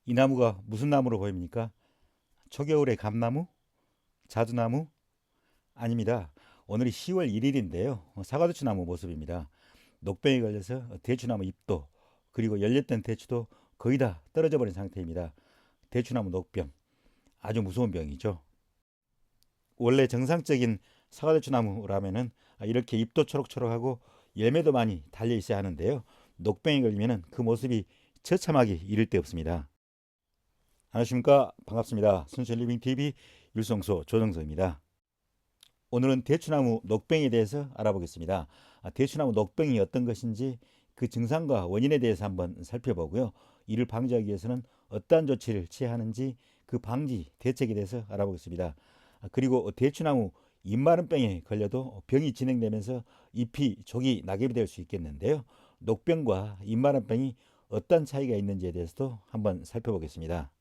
이 나무가 무슨 나무로 보입니까? 초겨울의 감나무? 자두나무? 아닙니다. 오늘이 10월 1일인데요. 사과대추 나무 모습입니다. 녹병이 걸려서 대추나무 잎도 그리고 열렸던 대추도 거의 다 떨어져 버린 상태입니다. 대추나무 녹병. 아주 무서운 병이죠. 원래 정상적인 사과대추 나무라면은 이렇게 잎도 초록초록하고 열매도 많이 달려 있어야 하는데요. 녹병이 걸리면은 그 모습이 처참하기 이를 데 없습니다. 안녕하십니까? 반갑습니다. 순수 리빙TV 율성소 조정석입니다. 오늘은 대추나무 녹병에 대해서 알아보겠습니다. 대추나무 녹병이 어떤 것인지 그 증상과 원인에 대해서 한번 살펴보고요. 이를 방지하기 위해서는 어떠한 조치를 취해야 하는지 그 방지 대책에 대해서 알아보겠습니다. 그리고 대추나무 잎마름병에 걸려도 병이 진행되면서 잎이 조기 낙엽이 될 수 있겠는데요. 녹병과 잎마름병이 어떤 차이가 있는지에 대해서도 한번 살펴보겠습니다.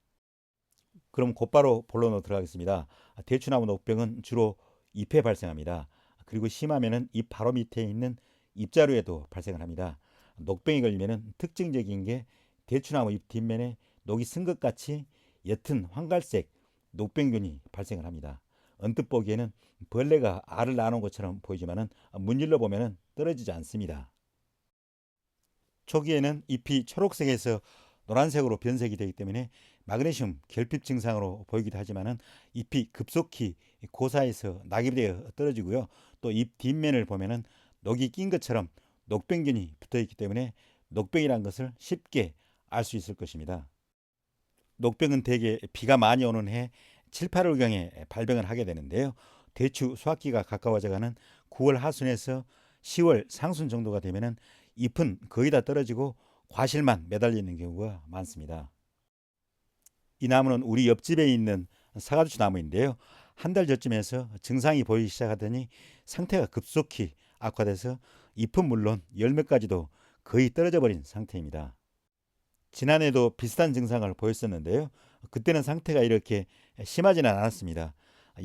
그럼 곧바로 본론으로 들어가겠습니다. 대추나무 녹병은 주로 잎에 발생합니다. 그리고 심하면은 잎 바로 밑에 있는 잎자루에도 발생을 합니다. 녹병이 걸리면은 특징적인 게 대추나무 잎 뒷면에 녹이 쓴 것 같이 옅은 황갈색 녹병균이 발생을 합니다. 언뜻 보기에는 벌레가 알을 낳아놓은 것처럼 보이지만은 문질러 보면은 떨어지지 않습니다. 초기에는 잎이 초록색에서 노란색으로 변색이 되기 때문에 마그네슘 결핍 증상으로 보이기도 하지만은 잎이 급속히 고사해서 낙엽이 되어 떨어지고요. 또 잎 뒷면을 보면은 녹이 낀 것처럼 녹병균이 붙어 있기 때문에 녹병이란 것을 쉽게 알 수 있을 것입니다. 녹병은 대개 비가 많이 오는 해 7, 8월경에 발병을 하게 되는데요. 대추 수확기가 가까워져가는 9월 하순에서 10월 상순 정도가 되면은 잎은 거의 다 떨어지고 과실만 매달려 있는 경우가 많습니다. 이 나무는 우리 옆집에 있는 사과추 나무인데요. 한 달 전쯤에서 증상이 보이기 시작하더니 상태가 급속히 악화돼서 잎은 물론 열매까지도 거의 떨어져 버린 상태입니다. 지난해도 비슷한 증상을 보였었는데요. 그때는 상태가 이렇게 심하지는 않았습니다.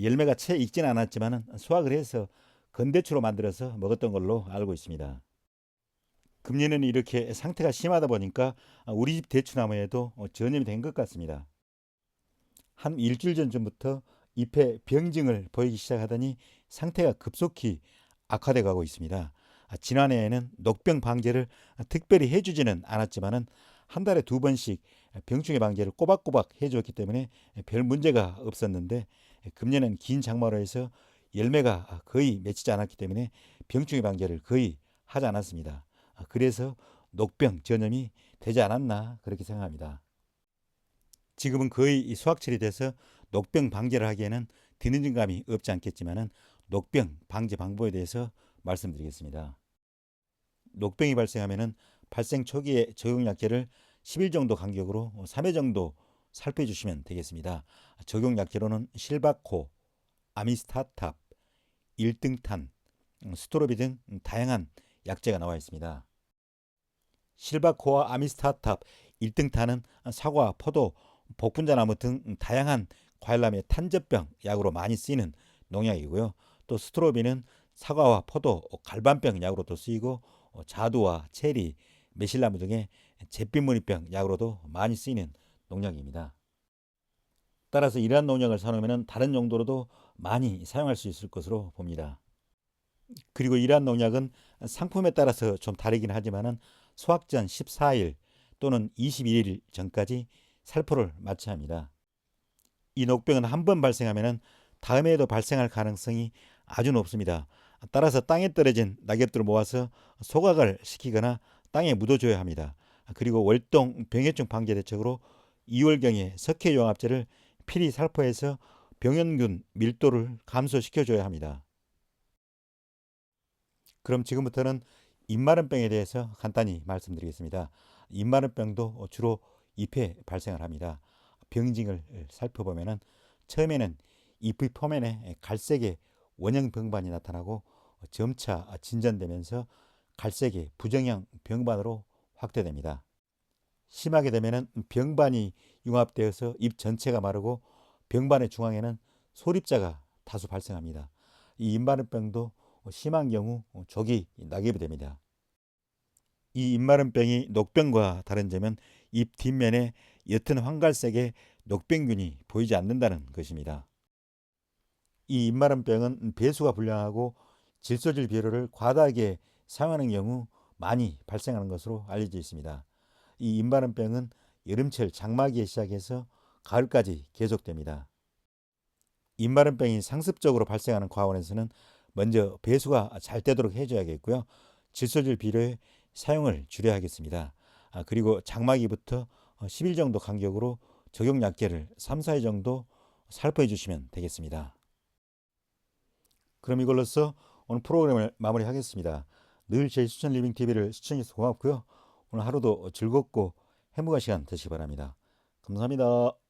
열매가 채 익지는 않았지만 수확을 해서 건대추로 만들어서 먹었던 걸로 알고 있습니다. 금년에는 이렇게 상태가 심하다 보니까 우리 집 대추나무에도 전염이 된 것 같습니다. 한 일주일 전쯤부터 잎에 병증을 보이기 시작하더니 상태가 급속히 악화돼 가고 있습니다. 지난해에는 녹병 방제를 특별히 해주지는 않았지만은 한 달에 두 번씩 병충해 방제를 꼬박꼬박 해주었기 때문에 별 문제가 없었는데 금년엔 긴 장마로 해서 열매가 거의 맺히지 않았기 때문에 병충해 방제를 거의 하지 않았습니다. 그래서 녹병 전염이 되지 않았나 그렇게 생각합니다. 지금은 거의 수확철이 돼서 녹병 방제를 하기에는 뒤늦은 감이 없지 않겠지만은 녹병 방제 방법에 대해서 말씀드리겠습니다. 녹병이 발생하면은 발생 초기에 적용약제를 10일 정도 간격으로 3회 정도 살펴주시면 되겠습니다. 적용약제로는 실바코, 아미스타탑, 일등탄, 스토로비 등 다양한 약제가 나와 있습니다. 실바코와 아미스타탑, 일등탄은 사과, 포도, 복분자나무 등 다양한 과일나무의 탄저병 약으로 많이 쓰이는 농약이고요. 또 스트로비는 사과와 포도, 갈반병 약으로도 쓰이고 자두와 체리, 매실나무 등의 잿빛무늬병 약으로도 많이 쓰이는 농약입니다. 따라서 이러한 농약을 사놓으면 다른 용도로도 많이 사용할 수 있을 것으로 봅니다. 그리고 이러한 농약은 상품에 따라서 좀 다르긴 하지만은 수확 전 14일 또는 21일 전까지 살포를 마쳐야 합니다. 이 녹병은 한 번 발생하면 다음해에도 발생할 가능성이 아주 높습니다. 따라서 땅에 떨어진 낙엽들을 모아서 소각을 시키거나 땅에 묻어줘야 합니다. 그리고 월동 병해충 방제 대책으로 2월경에 석회용합제를 필히 살포해서 병원균 밀도를 감소시켜줘야 합니다. 그럼 지금부터는 입마름병에 대해서 간단히 말씀드리겠습니다. 입마름병도 주로 잎에 발생을 합니다. 병징을 살펴보면 처음에는 잎의 표면에 갈색의 원형 병반이 나타나고 점차 진전되면서 갈색의 부정형 병반으로 확대됩니다. 심하게 되면 병반이 융합되어서 잎 전체가 마르고 병반의 중앙에는 소립자가 다수 발생합니다. 이 잎마름병도 심한 경우 조기 낙엽이 됩니다. 이 잎마름병이 녹병과 다른 점은 잎 뒷면에 옅은 황갈색의 녹병균이 보이지 않는다는 것입니다. 이 입마름병은 배수가 불량하고 질소질 비료를 과다하게 사용하는 경우 많이 발생하는 것으로 알려져 있습니다. 이 입마름병은 여름철 장마기에 시작해서 가을까지 계속됩니다. 입마름병이 상습적으로 발생하는 과원에서는 먼저 배수가 잘 되도록 해줘야겠고요. 질소질 비료의 사용을 줄여야겠습니다. 그리고 장마기부터 10일 정도 간격으로 적용 약제를 3, 4일 정도 살포해 주시면 되겠습니다. 그럼 이걸로써 오늘 프로그램을 마무리하겠습니다. 늘 제 수천 리빙 TV를 시청해 주셔서 고맙고요. 오늘 하루도 즐겁고 행복한 시간 되시기 바랍니다. 감사합니다.